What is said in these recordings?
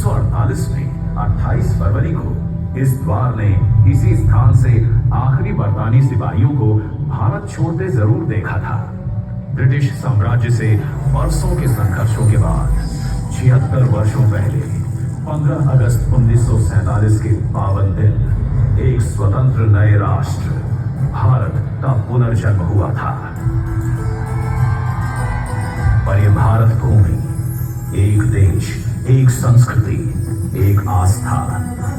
1948 में 28 फरवरी को इस द्वार ने इसी स्थान से आखिरी बरतानी सिपाहियों को भारत छोड़ते जरूर देखा था। ब्रिटिश साम्राज्य से वर्षों के संघर्षों के बाद 76 वर्षों पहले 15 अगस्त 1947 के पावन दिन एक स्वतंत्र नए राष्ट्र भारत का पुनर्जन्म हुआ था। पर यह भारत भूमि एक देश, एक संस्कृति, एक आस्था,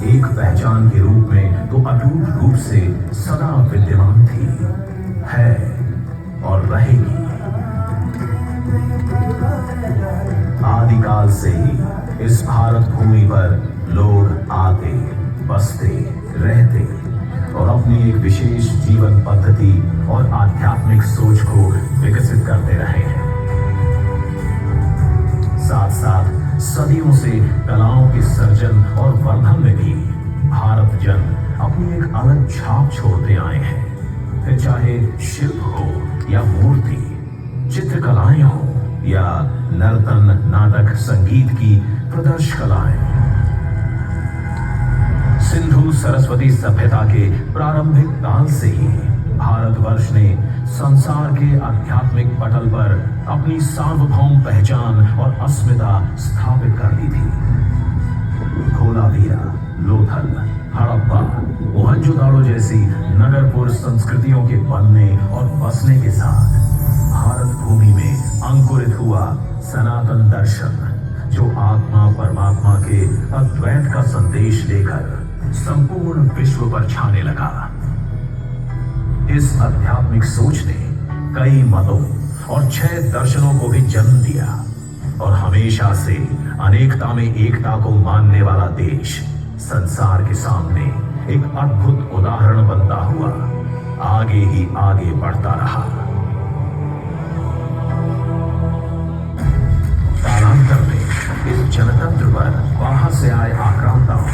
एक पहचान के रूप में तो अटूट रूप से सदा विद्यमान थी, है और रहेगी। आदिकाल से ही इस भारत भूमि पर लोग आते, बसते, रहते और अपनी एक विशेष जीवन पद्धति और आध्यात्मिक सोच को विकसित करते रहे हैं। साथ साथ सदियों से कलाओं के सर्जन और वर्धन में भी भारत जन अपनी एक अलग छाप छोड़ते आए हैं। फिर चाहे शिल्प हो या मूर्ति, चित्रकलाएं हो या नर्तन, नाटक, संगीत की प्रदर्श कलाएं। सिंधु सरस्वती सभ्यता के प्रारंभिक काल से ही भारतवर्ष ने संसार के आध्यात्मिक पटल पर अपनी सार्वभौम पहचान और अस्मिता स्थापित कर दी थी। धोलावीरा, लोथल, हड़प्पा, मोहनजोदाड़ो जैसी नगरपुर संस्कृतियों के बनने और बसने के साथ भारत भूमि में अंकुरित हुआ सनातन दर्शन, जो आत्मा परमात्मा के अद्वैत का संदेश लेकर संपूर्ण विश्व पर छाने लगा। इस आध्यात्मिक सोच ने कई मतों और 6 दर्शनों को भी जन्म दिया और हमेशा से अनेकता में एकता को मानने वाला देश संसार के सामने एक अद्भुत उदाहरण बनता हुआ आगे ही आगे बढ़ता रहा। कालांतर में इस जनतंत्र पर बाहर से आए आक्रांताओं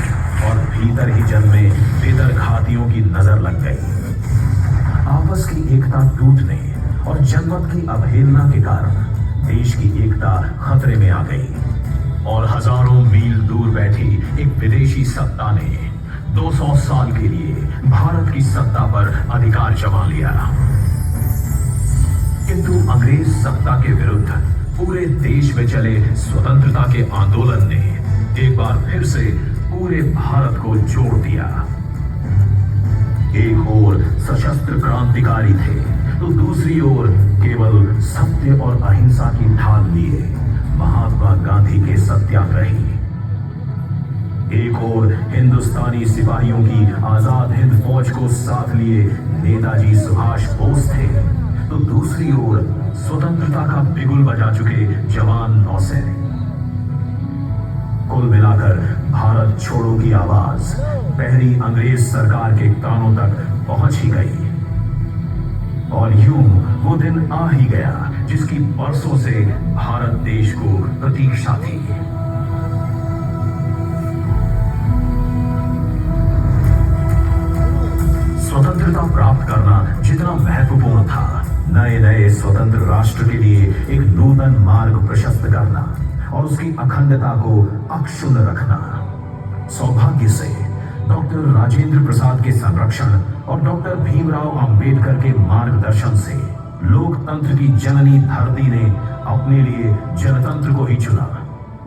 और भीतर ही जन्मे बेदरघातियों की नजर लग गई। आपस की एकता टूटने और जनमत की अवहेलना के कारण देश की एकता खतरे में आ गई और हजारों मील दूर बैठी एक विदेशी सत्ता ने 200 साल के लिए भारत की सत्ता पर अधिकार जमा लिया। किंतु अंग्रेज सत्ता के विरुद्ध पूरे देश में चले स्वतंत्रता के आंदोलन ने एक बार फिर से पूरे भारत को जोड़ दिया। एक ओर सशस्त्र क्रांतिकारी थे तो दूसरी ओर केवल सत्य और अहिंसा की ढाल लिए महात्मा गांधी के सत्याग्रही। एक ओर हिंदुस्तानी सिपाहियों की आजाद हिंद फौज को साथ लिए नेताजी सुभाष बोस थे तो दूसरी ओर स्वतंत्रता का बिगुल बजा चुके जवान नौसैनिक। कुल मिलाकर भारत छोड़ो की आवाज पहली अंग्रेज सरकार के कानों तक पहुंच ही गई और यूं वो दिन आ ही गया जिसकी बरसों से भारत देश को प्रतीक्षा थी। स्वतंत्रता प्राप्त करना जितना महत्वपूर्ण था, नए नए स्वतंत्र राष्ट्र के लिए एक नूतन मार्ग प्रशस्त करना और उसकी अखंडता को अक्षुण्ण रखना सौभाग्य से डॉक्टर राजेंद्र प्रसाद के संरक्षण और डॉक्टर भीमराव अंबेडकर के मार्गदर्शन से लोकतंत्र की जननी धरती ने अपने लिए जनतंत्र को ही चुना।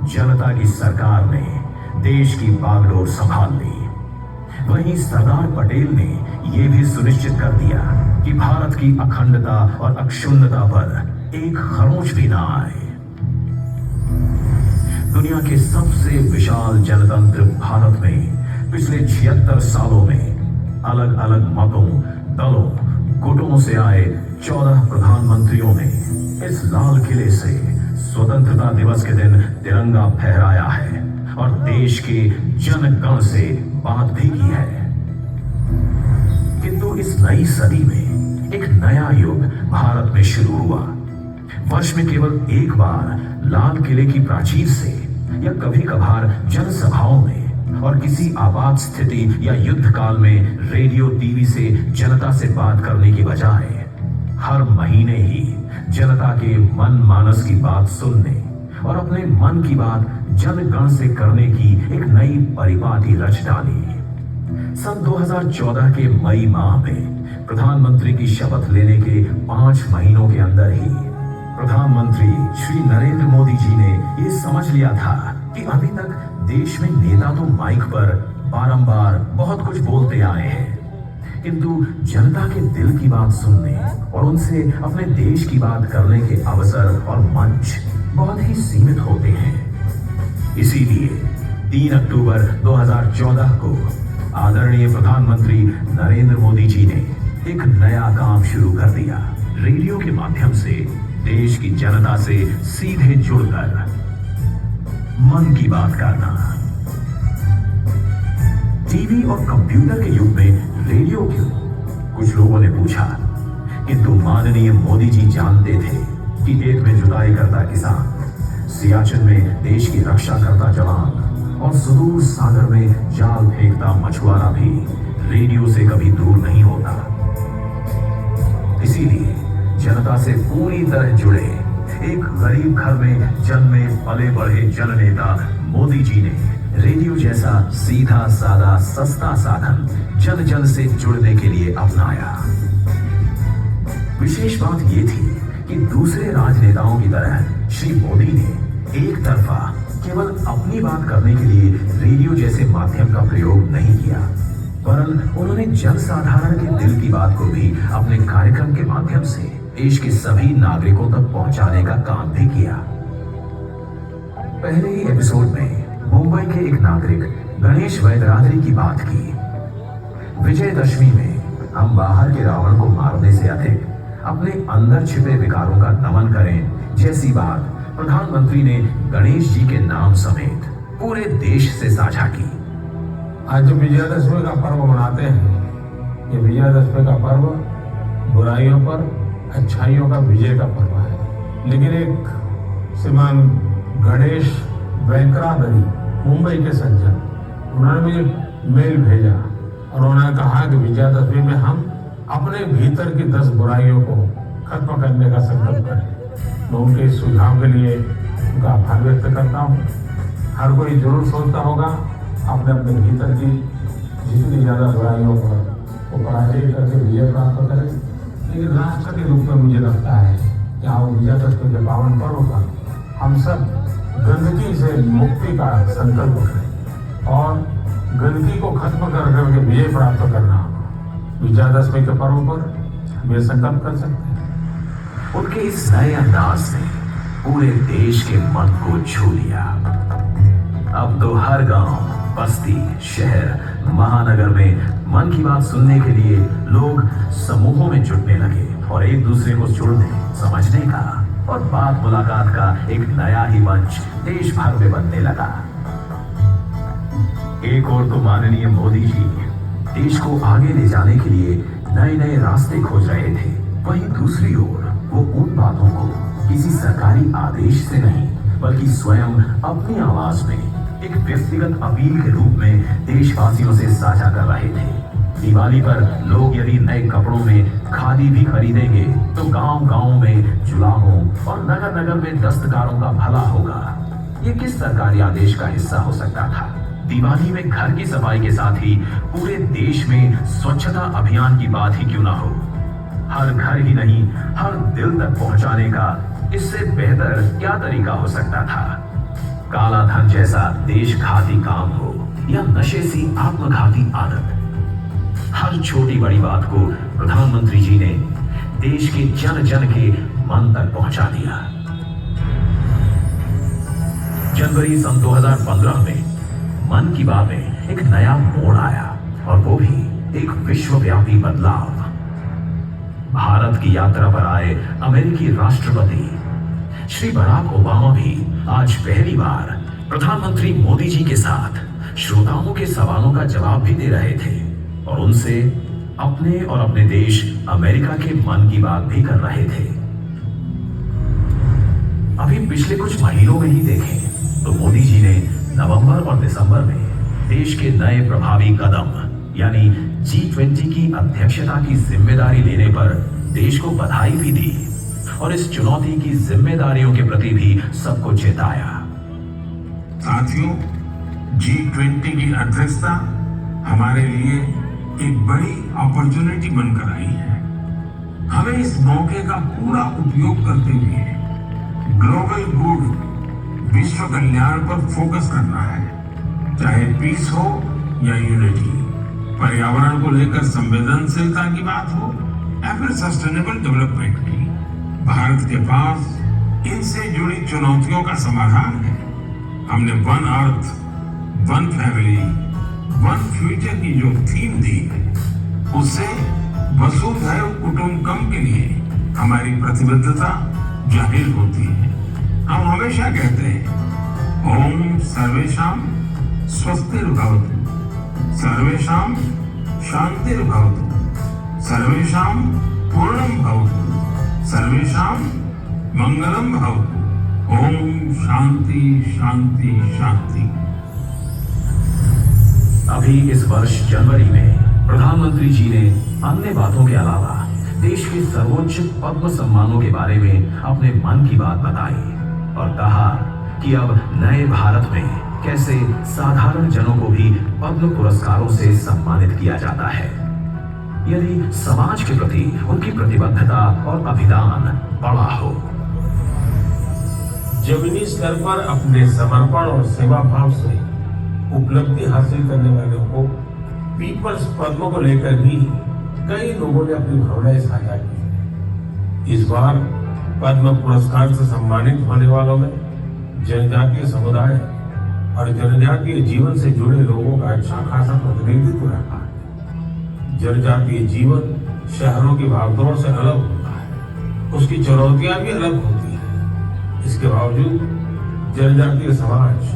जनता की सरकार ने देश की बागडोर संभाल ली। वहीं सरदार पटेल ने यह भी सुनिश्चित कर दिया कि भारत की अखंडता और अक्षुण्णता पर एक खरोंच भी ना आए। दुनिया के सबसे विशाल जनतंत्र भारत में पिछले 76 सालों में अलग अलग मतों, दलों, गुटों से आए 14 प्रधानमंत्रियों ने इस लाल किले से स्वतंत्रता दिवस के दिन तिरंगा फहराया है और देश के जनगण से बात भी की है। किंतु इस नई सदी में एक नया युग भारत में शुरू हुआ। वर्ष में केवल एक बार लाल किले की प्राचीर से या कभी कभार जनसभाओं में और किसी आपात स्थिति या युद्ध काल में रेडियो टीवी से जनता से बात करने की बजाय हर महीने ही जनता के मन मानस की बात सुनने और अपने मन की बात जनगण से करने की एक नई परिपाटी रच डाली। सन 2014 के मई माह में प्रधानमंत्री की शपथ लेने के 5 महीनों के अंदर ही प्रधानमंत्री श्री नरेंद्र मोदी जी ने ये समझ लिया था कि अभी तक देश में नेता तो माइक पर बारंबार बहुत कुछ बोलते आए हैं, किंतु जनता के दिल की बात सुनने और उनसे अपने देश की बात करने के अवसर और मंच बहुत ही सीमित होते हैं। इसीलिए 3 अक्टूबर 2014 को आदरणीय प्रधानमंत्री नरेंद्र मोदी जी ने एक नया काम शुरू कर दिया। रेडियो के माध्यम से देश की जनता से सीधे जुड़कर मन की बात करना। टीवी और कंप्यूटर के युग में रेडियो क्यों? कुछ लोगों ने पूछा, किंतु माननीय मोदी जी जानते थे कि खेत में जुताई करता किसान, सियाचिन में देश की रक्षा करता जवान और सुदूर सागर में जाल फेंकता मछुआरा भी रेडियो से कभी दूर नहीं होता। इसीलिए जनता से पूरी तरह जुड़े एक गरीब घर में जन्मे पले बढ़े जननेता मोदी जी ने रेडियो जैसा सीधा साधा सस्ता साधन जन जन से जुड़ने के लिए अपनाया। विशेष बात यह थी कि दूसरे राजनेताओं की तरह श्री मोदी ने एक तरफा केवल अपनी बात करने के लिए रेडियो जैसे माध्यम का प्रयोग नहीं किया, वरन उन्होंने जनसाधारण के दिल की बात को भी अपने कार्यक्रम के माध्यम से देश के सभी नागरिकों तक पहुंचाने का काम भी किया। पहले ही एपिसोड में मुंबई के एक नागरिक गणेश वैद्यरात्रि की बात की। विजयदशमी में हम बाहर के रावण को मारने से अधिक अपने अंदर छिपे विकारों का नमन करें जैसी बात प्रधानमंत्री ने गणेश जी के नाम समेत पूरे देश से साझा की। आज जो विजयादशमी का पर्व मनाते हैं, ये विजयादशमी का पर्व बुराइयों पर अच्छाइयों का विजय का पर्व है। लेकिन एक श्रीमान गणेश वैंकरादरी मुंबई के सज्जन, उन्होंने मुझे मेल भेजा और उन्होंने कहा कि विजयादशमी में हम अपने भीतर की 10 बुराइयों को खत्म करने का संकल्प करें। मैं उनके इस सुझाव के लिए उनका आभार व्यक्त करता हूँ। हर कोई जरूर सोचता होगा अपने अपने भीतर की जितनी ज़्यादा बुराइयों पर वो पराजय करके विजय प्राप्त करें। लेकिन राष्ट्र के रूप में मुझे लगता है कि आओ विजयादशमी के पावन पर्व पर हम सब गंदगी से मुक्ति का संकल्प करें और गंदगी को खत्म कर करके विजय प्राप्त करना। विजयादशमी के पर्व पर हम ये संकल्प कर सकते हैं। उनके इस नए अंदाज ने पूरे देश के मन को छू लिया। अब तो हर गांव, बस्ती, शहर, महानगर में मन की बात सुनने के लिए लोग समूहों में जुटने लगे और एक दूसरे को जुड़ने, समझने का और बात मुलाकात का एक नया ही मंच देश भर में बनने लगा। एक और तो माननीय मोदी जी देश को आगे ले जाने के लिए नए नए रास्ते खोज रहे थे, वहीं दूसरी ओर वो उन बातों को किसी सरकारी आदेश से नहीं बल्कि स्वयं अपनी आवाज में एक व्यक्तिगत अपील के रूप में देशवासियों से साझा कर रहे थे। दिवाली पर लोग यदि नए कपड़ों में खादी भी खरीदेंगे तो गांव-गांव में जुलाहों और नगर नगर में दस्तकारों का भला होगा। ये किस सरकारी आदेश का हिस्सा हो सकता था? दिवाली में घर की सफाई के साथ ही पूरे देश में स्वच्छता अभियान की बात ही क्यों ना हो। हर घर ही नहीं, हर दिल तक पहुंचाने का इससे बेहतर क्या तरीका हो सकता था? काला धन जैसा देशघाती काम हो या नशे सी आत्मघाती आदत, हर छोटी बड़ी बात को प्रधानमंत्री जी ने देश के जन जन के मन तक पहुंचा दिया। जनवरी सन 2015 में मन की बात में एक नया मोड़ आया और वो भी एक विश्वव्यापी बदलाव। भारत की यात्रा पर आए अमेरिकी राष्ट्रपति श्री बराक ओबामा भी आज पहली बार प्रधानमंत्री मोदी जी के साथ श्रोताओं के सवालों का जवाब भी दे रहे थे और उनसे अपने और अपने देश अमेरिका के मन की बात भी कर रहे थे। अभी पिछले कुछ महीनों में ही देखें तो मोदी जी ने नवंबर और दिसंबर में देश के नए प्रभावी कदम यानी G20 की अध्यक्षता की जिम्मेदारी लेने पर देश को बधाई भी दी और इस चुनौती की जिम्मेदारियों के प्रति भी सबको चेताया। साथियों, G20 की अध्यक्षता हमारे लिए एक बड़ी अपॉर्चुनिटी बनकर आई है। हमें इस मौके का पूरा उपयोग करते हुए ग्लोबल गुड, विश्व कल्याण पर फोकस करना है, चाहे पीस हो या यूनिटी, पर्यावरण को लेकर संवेदनशीलता की बात हो या फिर सस्टेनेबल डेवलपमेंट की। भारत के पास इनसे जुड़ी चुनौतियों का समाधान है। हमने one earth, one family, one future की जो थीम दी है, उससे वसुधैव कुटुंबकम के लिए हमारी प्रतिबद्धता जाहिर होती है। हम हमेशा कहते हैं, ओम सर्वेषां स्वस्तिर्भवतु, सर्वेषां शांतिर्भवतु, सर्वेषां पूर्णं भवतु, सर्वेषां मंगलम भवतु। ओम शांति शांति शांति। अभी इस वर्ष जनवरी में प्रधानमंत्री जी ने अन्य बातों के अलावा देश के सर्वोच्च पद्म सम्मानों के बारे में अपने मन की बात बताई और कहा कि अब नए भारत में कैसे साधारण जनों को भी पद्म पुरस्कारों से सम्मानित किया जाता है, यदि समाज के प्रति उनकी प्रतिबद्धता और अभिदान बड़ा हो। जमीनी स्तर पर अपने समर्पण और सेवा भाव से उपलब्धि हासिल करने वालों को पीपल्स पद्म को लेकर भी कई लोगों ने अपनी भावनाएं साझा की। इस बार पद्म पुरस्कार से सम्मानित होने वालों में जनजातीय समुदाय और जनजातीय जीवन से जुड़े लोगों का अच्छा खासा प्रतिनिधित्व रहा है। जनजातीय जीवन शहरों की भागदौड़ से अलग होता है, उसकी चुनौतियां भी अलग होती हैं। इसके बावजूद जनजातीय समाज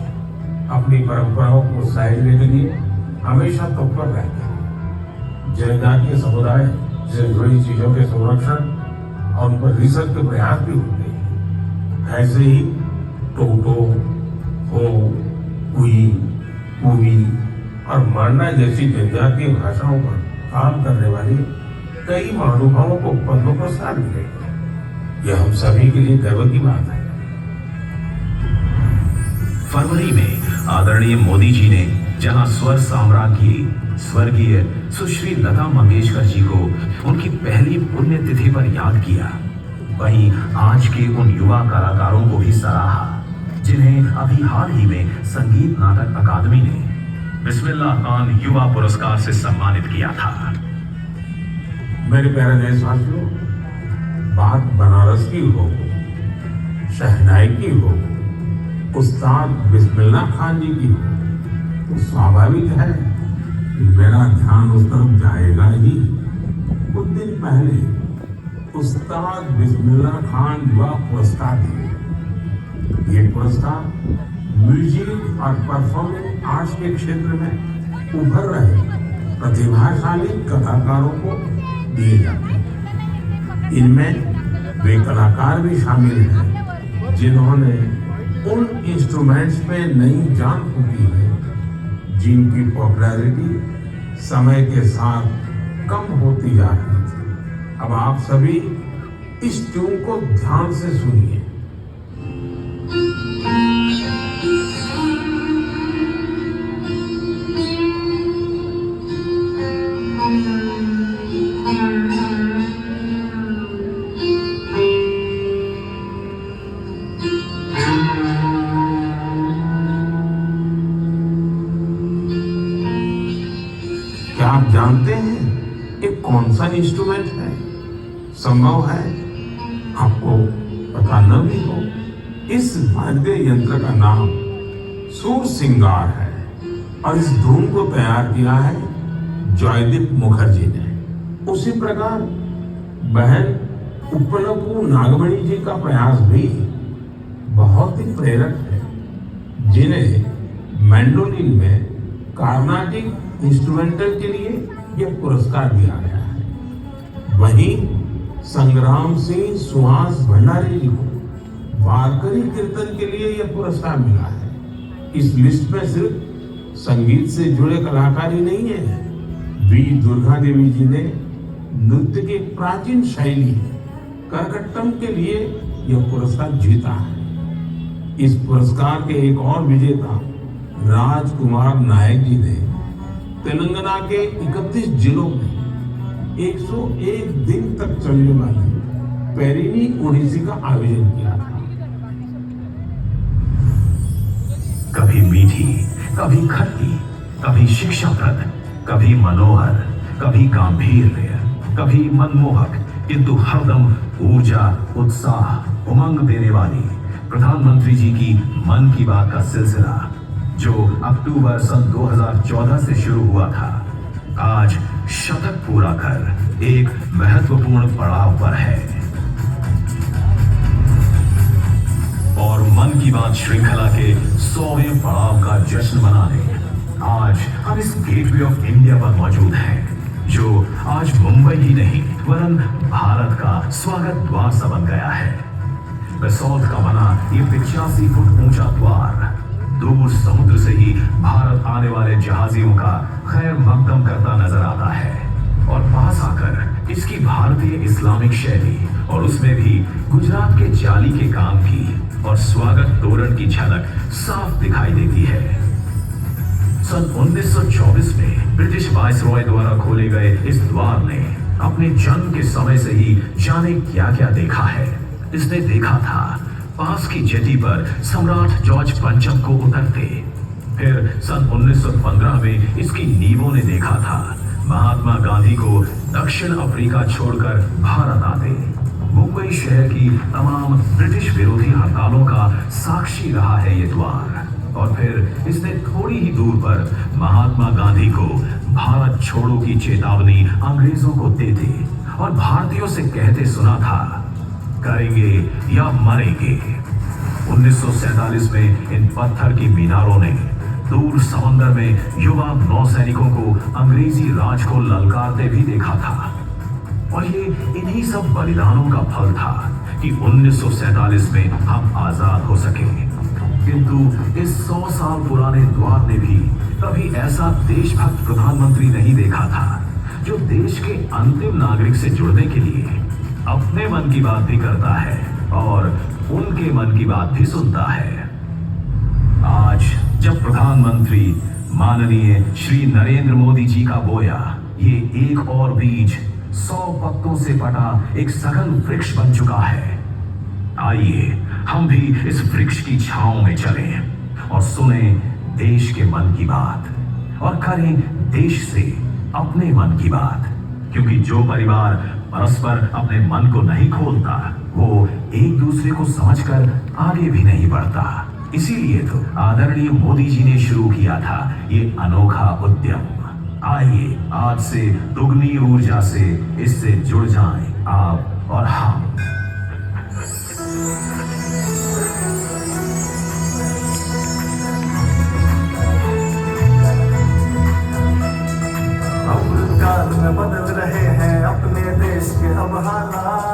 अपनी परंपराओं को सहेजने के लिए हमेशा तत्पर रहते हैं। जनजातीय समुदाय से जुड़ी चीजों के संरक्षण और उन पर रिसर्च के प्रयास भी होते हैं। ऐसे ही टोटो, हो, कुई, कुवी और मांडा जैसी जनजातीय भाषाओं पर काम करने वाले कई महानुभावों को पद्म पुरस्कार मिले। यह हम सभी के लिए गर्व की बात है। फरवरी में आदरणीय मोदी जी ने जहां स्वर साम्राज्ञी स्वर्गीय सुश्री लता मंगेशकर जी को उनकी पहली पुण्यतिथि पर याद किया, वहीं आज के उन युवा कलाकारों को भी सराहा जिन्हें अभी हाल ही में संगीत नाटक अकादमी ने बिस्मिल्लाह खान युवा पुरस्कार से सम्मानित किया था। मेरे प्यारे देशवासियों, बात बनारस की हो, शहनाई की हो, उस्ताद बिस्मिल्लाह खान जी की हो, तो स्वाभाविक है कि मेरा ध्यान उस तरफ जाएगा ही। कुछ दिन पहले उस्ताद बिस्मिल्लाह खान युवा पुरस्कार दिए। ये पुरस्कार म्यूजिक और परफॉर्मिंग आर्ट्स के क्षेत्र में उभर रहे प्रतिभाशाली कलाकारों को दिए जाते हैं। इनमें वे कलाकार भी शामिल हैं जिन्होंने उन इंस्ट्रूमेंट्स में नई जान फूंकी है जिनकी पॉपुलैरिटी समय के साथ कम होती जा रही थी। अब आप सभी इस ट्यून को ध्यान से सुनिए। क्या आप जानते हैं ये कौन सा इंस्ट्रूमेंट है? संभव है आपको पता न भी हो। इस वाद्य यंत्र का नाम सूर सिंगार है और इस धुन को तैयार किया है जयदीप मुखर्जी ने। उसी प्रकार बहन उपलपू नागमणि जी का प्रयास भी बहुत ही प्रेरक है, जिन्हें मैंडोलिन में कार्नाटिक इंस्ट्रूमेंटल के लिए यह पुरस्कार दिया गया है। वहीं संग्राम सिंह सुहास भंडारी जी को वारकरी कीर्तन के लिए यह पुरस्कार मिला है। इस लिस्ट में सिर्फ संगीत से जुड़े कलाकार ही नहीं है। वी दुर्गा देवी जी ने नृत्य की प्राचीन शैली करकट्टम के लिए यह पुरस्कार जीता है। इस पुरस्कार के एक और विजेता राजकुमार नायक जी ने तेलंगाना के 31 जिलों में 101 दिन तक चलने वाली पेरिनी ओडिसी का आयोजन किया था। कभी मीठी, कभी खट्टी, कभी शिक्षाप्रद, कभी मनोहर, कभी गंभीर, कभी मनमोहक, किंतु हरदम ऊर्जा, उत्साह, उमंग देने वाली प्रधानमंत्री जी की मन की बात का सिलसिला, जो अक्टूबर सन 2014 से शुरू हुआ था, आज शतक पूरा कर एक महत्वपूर्ण पड़ाव पर है। और मन की बात श्रृंखला के 100वें पड़ाव का जश्न मनाने आज हम इस गेटवे ऑफ इंडिया पर मौजूद हैं, जो आज मुंबई ही नहीं वरन भारत का स्वागत द्वार सा बन गया है। बेसॉल्ट का बना ये 85 फुट ऊंचा द्वार दूर समुद्र से ही भारत आने वाले जहाजियों का खैर मकदम करता नजर आता है, और पास आकर इसकी भारतीय इस्लामिक शैली और उसमें भी गुजरात के जाली के काम की और स्वागत तोरण की झलक साफ दिखाई देती है। सन 1924 में ब्रिटिश वायसरॉय द्वारा खोले गए इस द्वार ने अपने जन्म के समय से ही जाने क्या क्या देखा है। इसने देखा था पास की जेटी पर सम्राट जॉर्ज पंचम को उतरते, फिर सन 1915 में इसकी नींवों ने देखा था महात्मा गांधी को दक्षिण अफ्रीका छोड़कर भारत आते। मुंबई शहर की तमाम ब्रिटिश विरोधी हड़तालों का साक्षी रहा है ये द्वार, और फिर इसने थोड़ी ही दूर पर महात्मा गांधी को भारत छोड़ो की चेतावनी अंग्रेजों को देते और भारतीयों से कहते सुना था, करेंगे या मरेंगे। 1947 में इन पत्थर की मीनारों ने दूर समंदर में युवा नौसैनिकों को अंग्रेजी राज को ललकारते भी देखा था, और ये इन्हीं सब बलिदानों का फल था कि 1947 में हम आजाद हो सके। किंतु इस 100 साल पुराने द्वार ने भी कभी ऐसा देशभक्त प्रधानमंत्री नहीं देखा था, जो देश के अंतिम नागरिक से जुड़ने के लिए अपने मन की बात भी करता है और उनके मन की बात भी सुनता है। आज जब प्रधानमंत्री माननीय श्री नरेंद्र मोदी जी का बोया ये एक और बीज 100 पत्तों से पटा एक सघन वृक्ष बन चुका है, आइए हम भी इस वृक्ष की छांव में चलें और सुने देश के मन की बात और करें देश से अपने मन की बात, क्योंकि जो परिवार परस्पर अपने मन को नहीं खोलता वो एक दूसरे को समझकर आगे भी नहीं बढ़ता। इसीलिए तो आदरणीय मोदी जी ने शुरू किया था ये अनोखा उद्यम। आइए आज से दुगनी ऊर्जा से इससे जुड़ जाएं आप और हम। काल में बदल रहे हैं अपने देश के अब हालात,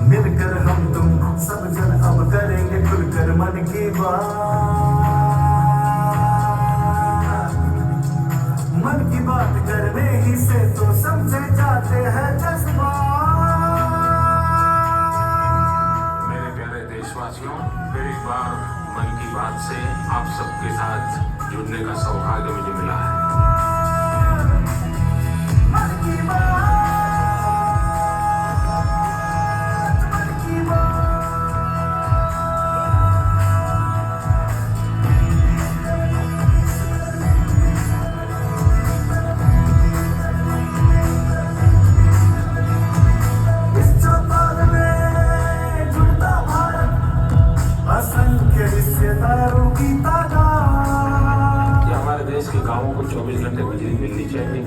मिलकर हम तुम सब जन अब करेंगे खुलकर मन की बात। मन की बात करने ही से तो समझे जाते हैं जज्बात। मेरे प्यारे देशवासियों, फिर एक बार मन की बात से आप सबके साथ जुड़ने का सौभाग्य मुझे मिला है। मन की बात, मन की बात। इस चौपाल में जुड़ता भारत, असंख्य हिस्सेदारों की देश के गांवों को 24 घंटे बिजली मिलनी चाहिए।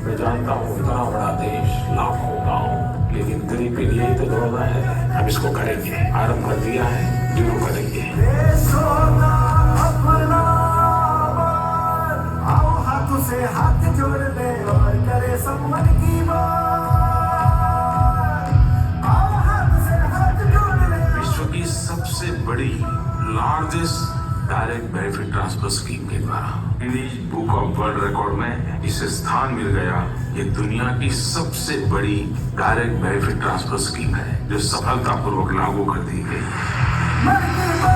मैं जानता हूँ इतना बड़ा देश, लाखों गांव, लेकिन गरीब के लिए ही तो दौड़ना है। हम इसको करेंगे, आरंभ कर दिया है, जरूर करेंगे। आओ हाथों से हाथ जोड़ ले और करे सब मन की बात। आओ हाथ से हाथ जोड़ ले। विश्व की सबसे बड़ी largest direct benefit transfer scheme के द्वारा Guinness book of world record में इसे स्थान मिल गया। ये दुनिया की सबसे बड़ी डायरेक्ट बेनिफिट ट्रांसफर स्कीम है जो सफलतापूर्वक लागू कर दी गई। मन की बात